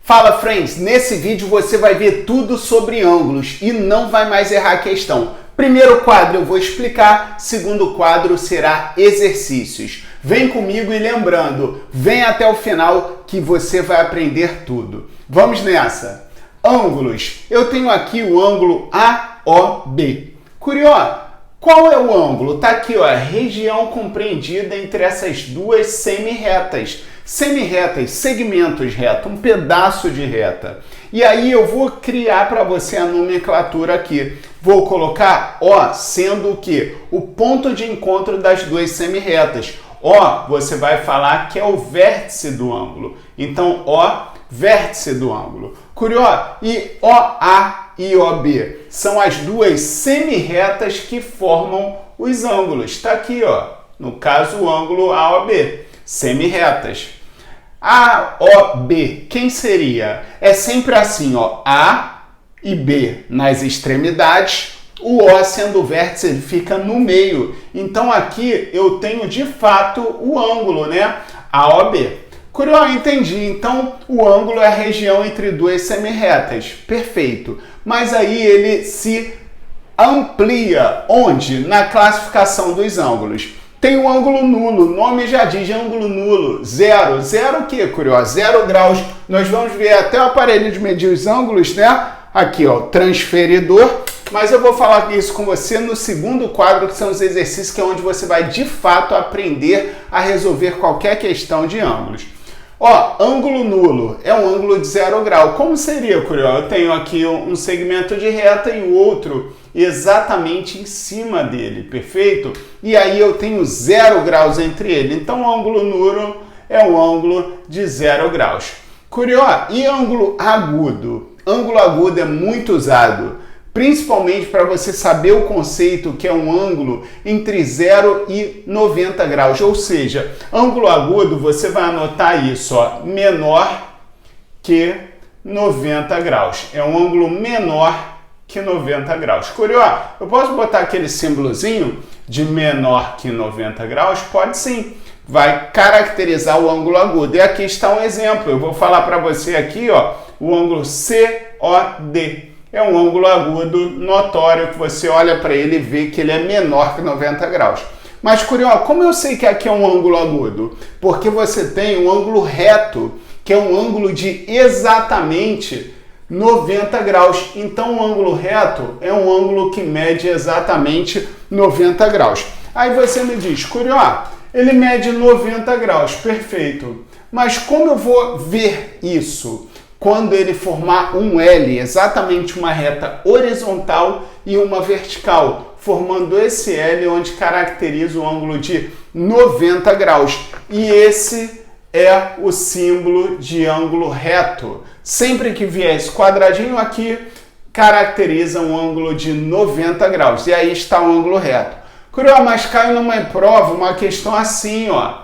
Fala, friends! Nesse vídeo você vai ver tudo sobre ângulos e não vai mais errar a questão. Primeiro quadro eu vou explicar, segundo quadro será exercícios. Vem comigo e lembrando, vem até o final que você vai aprender tudo. Vamos nessa! Ângulos. Eu tenho aqui o ângulo AOB. Curioso, qual é o ângulo? Tá aqui, ó, a região compreendida entre essas duas semi-retas. Semi-retas, segmentos retos, um pedaço de reta. E aí eu vou criar para você a nomenclatura aqui. Vou colocar O sendo o quê? O ponto de encontro das duas semi-retas. O, você vai falar que é o vértice do ângulo. Então, O, vértice do ângulo. Curioso? E OA e OB são as duas semi-retas que formam os ângulos. Está aqui, ó. No caso, o ângulo AOB. Semi-retas. AOB, quem seria? É sempre assim, ó, A e B nas extremidades, o O sendo o vértice, ele fica no meio. Então aqui eu tenho de fato o ângulo, né? AOB. Curioso, entendi. Então o ângulo é a região entre duas semi-retas. Perfeito. Mas aí ele se amplia onde? Na classificação dos ângulos. Tem o ângulo nulo, o nome já diz ângulo nulo, zero. Zero o quê, curioso? 0 graus. Nós vamos ver até o aparelho de medir os ângulos, né? Aqui, ó, transferidor. Mas eu vou falar isso com você no segundo quadro, que são os exercícios, que é onde você vai, de fato, aprender a resolver qualquer questão de ângulos. Ó, ângulo nulo é um ângulo de 0 grau. Como seria, curioso? Eu tenho aqui um segmento de reta e o outro exatamente em cima dele, perfeito? E aí eu tenho 0 graus entre eles. Então, o ângulo nulo é um ângulo de 0 graus. Curioso? E ângulo agudo? Ângulo agudo é muito usado, principalmente para você saber o conceito que é um ângulo entre 0 e 90 graus. Ou seja, ângulo agudo, você vai anotar isso, ó, menor que 90 graus. É um ângulo menor que 90 graus. Curioso, eu posso botar aquele símbolozinho de menor que 90 graus? Pode sim. Vai caracterizar o ângulo agudo. E aqui está um exemplo. Eu vou falar para você aqui, ó, o ângulo COD. É um ângulo agudo notório que você olha para ele e vê que ele é menor que 90 graus. Mas, curioso, como eu sei que aqui é um ângulo agudo? Porque você tem um ângulo reto, que é um ângulo de exatamente 90 graus. Então, o ângulo reto é um ângulo que mede exatamente 90 graus. Aí você me diz, curioso, ele mede 90 graus, perfeito. Mas como eu vou ver isso? Quando ele formar um L, exatamente uma reta horizontal e uma vertical, formando esse L onde caracteriza o ângulo de 90 graus. E esse é o símbolo de ângulo reto. Sempre que vier esse quadradinho aqui, caracteriza um ângulo de 90 graus. E aí está o ângulo reto. Curioso, mas caiu numa prova uma questão assim, ó.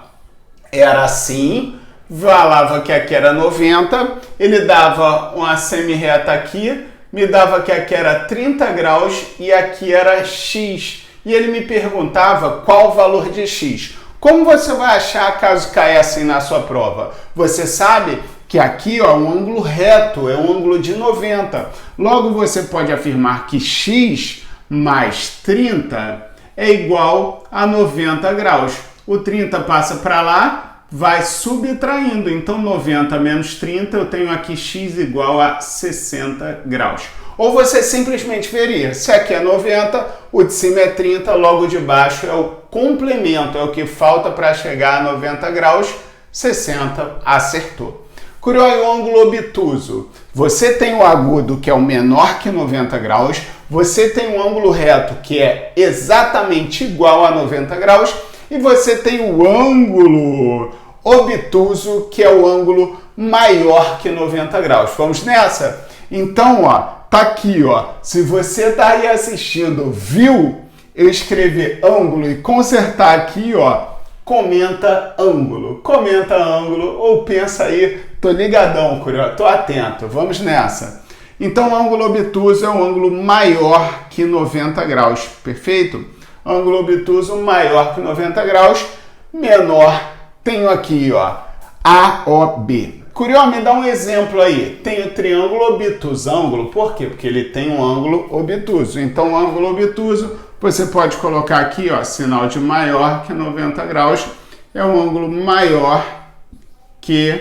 Era assim, falava que aqui era 90, ele dava uma semi-reta aqui, me dava que aqui era 30 graus e aqui era x. E ele me perguntava qual o valor de x. Como você vai achar caso caia assim na sua prova? Você sabe que aqui, ó, é um ângulo reto, é um ângulo de 90. Logo, você pode afirmar que x mais 30 é igual a 90 graus. O 30 passa para lá, vai subtraindo. Então, 90 menos 30, eu tenho aqui x igual a 60 graus. Ou você simplesmente veria, se aqui é 90, o de cima é 30, logo de baixo é o complemento, é o que falta para chegar a 90 graus, 60, acertou. Curioso, o ângulo obtuso. Você tem o agudo, que é o menor que 90 graus, você tem um ângulo reto, que é exatamente igual a 90 graus, e você tem o ângulo obtuso, que é o ângulo maior que 90 graus. Vamos nessa? Então, ó, tá aqui, ó. Se você tá aí assistindo, viu eu escrever ângulo e consertar aqui, ó, comenta ângulo ou pensa aí, tô ligadão, curioso, tô atento. Vamos nessa. Então, o ângulo obtuso é um ângulo maior que 90 graus, perfeito? Ângulo obtuso maior que 90 graus, menor, tenho aqui, ó, AOB. Curió, me dá um exemplo aí. Tem o triângulo obtuso. Ângulo, por quê? Porque ele tem um ângulo obtuso. Então, o ângulo obtuso, você pode colocar aqui, ó, sinal de maior que 90 graus. É um ângulo maior que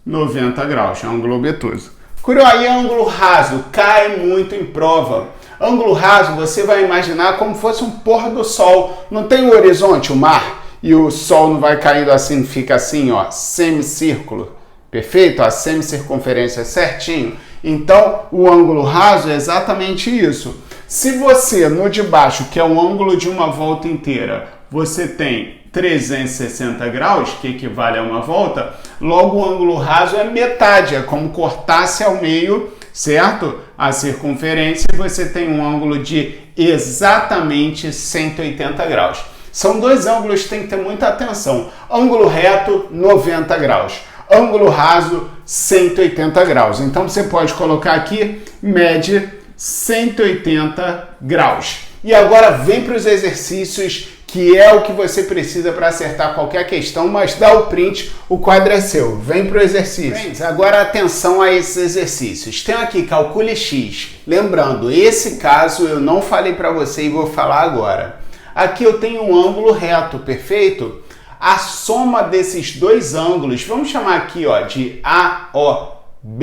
90 graus. É um ângulo obtuso. Curió, aí ângulo raso. Cai muito em prova. Ângulo raso, você vai imaginar como fosse um pôr do sol. Não tem o horizonte, o mar, e o sol não vai caindo assim, fica assim, ó, semicírculo. Perfeito? A semicircunferência certinho. Então, o ângulo raso é exatamente isso. Se você, no de baixo, que é o ângulo de uma volta inteira, você tem 360 graus, que equivale a uma volta, logo o ângulo raso é metade, é como cortasse ao meio, certo? A circunferência, e você tem um ângulo de exatamente 180 graus. São dois ângulos que tem que ter muita atenção. Ângulo reto, 90 graus. Ângulo raso, 180 graus. Então, você pode colocar aqui, mede 180 graus. E agora vem para os exercícios, que é o que você precisa para acertar qualquer questão, mas dá o print, o quadro é seu. Vem para o exercício. Agora, atenção a esses exercícios. Tem aqui, calcule x. Lembrando, esse caso eu não falei para você e vou falar agora. Aqui eu tenho um ângulo reto, perfeito? A soma desses dois ângulos, vamos chamar aqui, ó, de AOB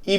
e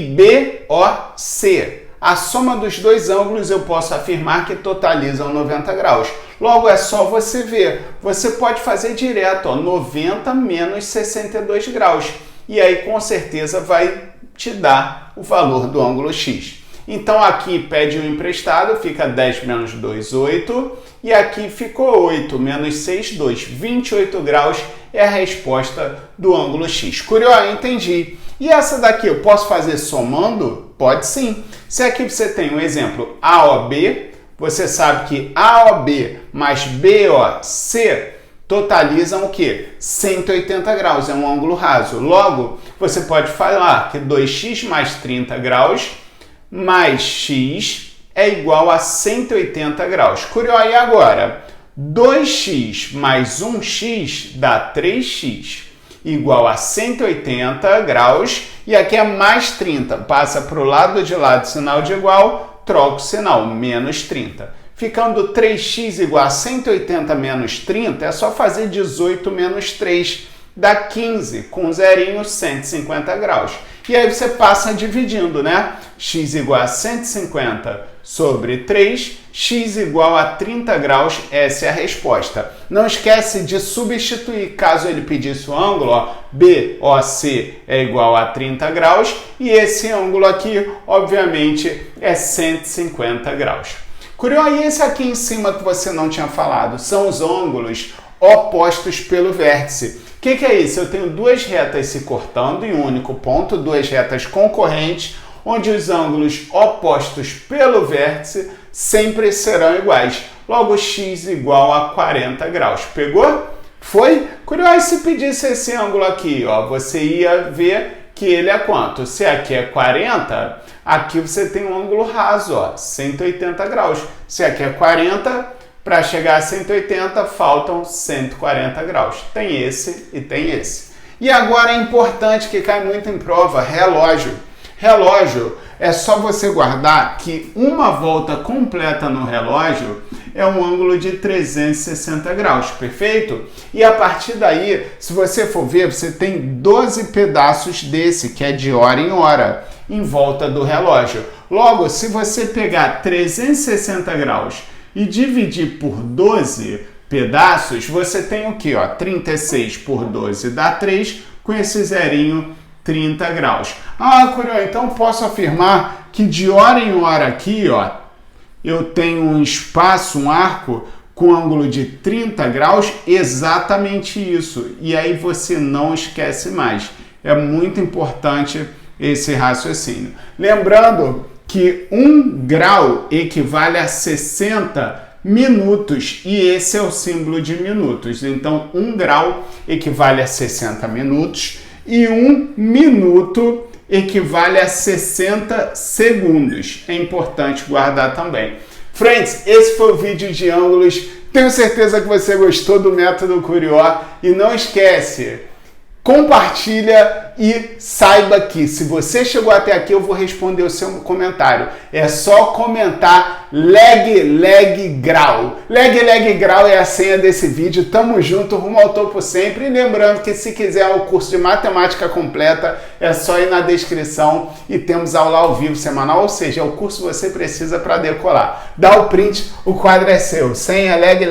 BOC. A soma dos dois ângulos eu posso afirmar que totalizam 90 graus. Logo, é só você ver. Você pode fazer direto, ó, 90 menos 62 graus. E aí, com certeza, vai te dar o valor do ângulo x. Então, aqui pede o emprestado, fica 10 menos 2, 8. E aqui ficou 8 menos 6, 2. 28 graus é a resposta do ângulo x. Curió, entendi. E essa daqui eu posso fazer somando? Pode sim. Se aqui você tem um exemplo AOB, você sabe que AOB mais BOC totalizam o quê? 180 graus, é um ângulo raso. Logo, você pode falar que 2x mais 30 graus mais x é igual a 180 graus. Curió, e agora? 2x mais 1x dá 3x, igual a 180 graus, e aqui é mais 30. Passa para o lado de lá do sinal de igual, troca o sinal, menos 30. Ficando 3x igual a 180 menos 30, é só fazer 18 menos 3, dá 15, com zerinho, 150 graus. E aí você passa dividindo, né? X igual a 150 sobre 3, x igual a 30 graus, essa é a resposta. Não esquece de substituir, caso ele pedisse o ângulo, ó, BOC é igual a 30 graus, e esse ângulo aqui, obviamente, é 150 graus. Curió, e esse aqui em cima que você não tinha falado? São os ângulos opostos pelo vértice. O que é isso? Eu tenho duas retas se cortando em um único ponto, duas retas concorrentes, onde os ângulos opostos pelo vértice sempre serão iguais. Logo, x igual a 40 graus. Pegou? Foi? Curió, se pedisse esse ângulo aqui, ó, você ia ver que ele é quanto? Se aqui é 40, aqui você tem um ângulo raso, ó, 180 graus. Se aqui é 40, para chegar a 180, faltam 140 graus. Tem esse e tem esse. E agora é importante, que cai muito em prova, relógio. Relógio, é só você guardar que uma volta completa no relógio é um ângulo de 360 graus, perfeito? E a partir daí, se você for ver, você tem 12 pedaços desse, que é de hora em hora, em volta do relógio. Logo, se você pegar 360 graus e dividir por 12 pedaços, você tem o quê? Ó, 36 por 12 dá 3, com esse zerinho, 30 graus. Ah, Curió, então posso afirmar que de hora em hora aqui, ó, eu tenho um espaço, um arco com ângulo de 30 graus, exatamente isso. E aí você não esquece mais. É muito importante esse raciocínio. Lembrando que 1 grau equivale a 60 minutos, e esse é o símbolo de minutos. Então, 1 grau equivale a 60 minutos, e 1 minuto equivale a 60 segundos. É importante guardar também. Friends, esse foi o vídeo de ângulos. Tenho certeza que você gostou do método Curió. E não esquece, compartilha e saiba que se você chegou até aqui, eu vou responder o seu comentário. É só comentar leg grau. Leg grau é a senha desse vídeo. Tamo junto, rumo ao topo sempre. E lembrando que se quiser o curso de matemática completa, é só ir na descrição e temos aula ao vivo semanal, ou seja, é o curso que você precisa para decolar. Dá o print, o quadro é seu. Senha leg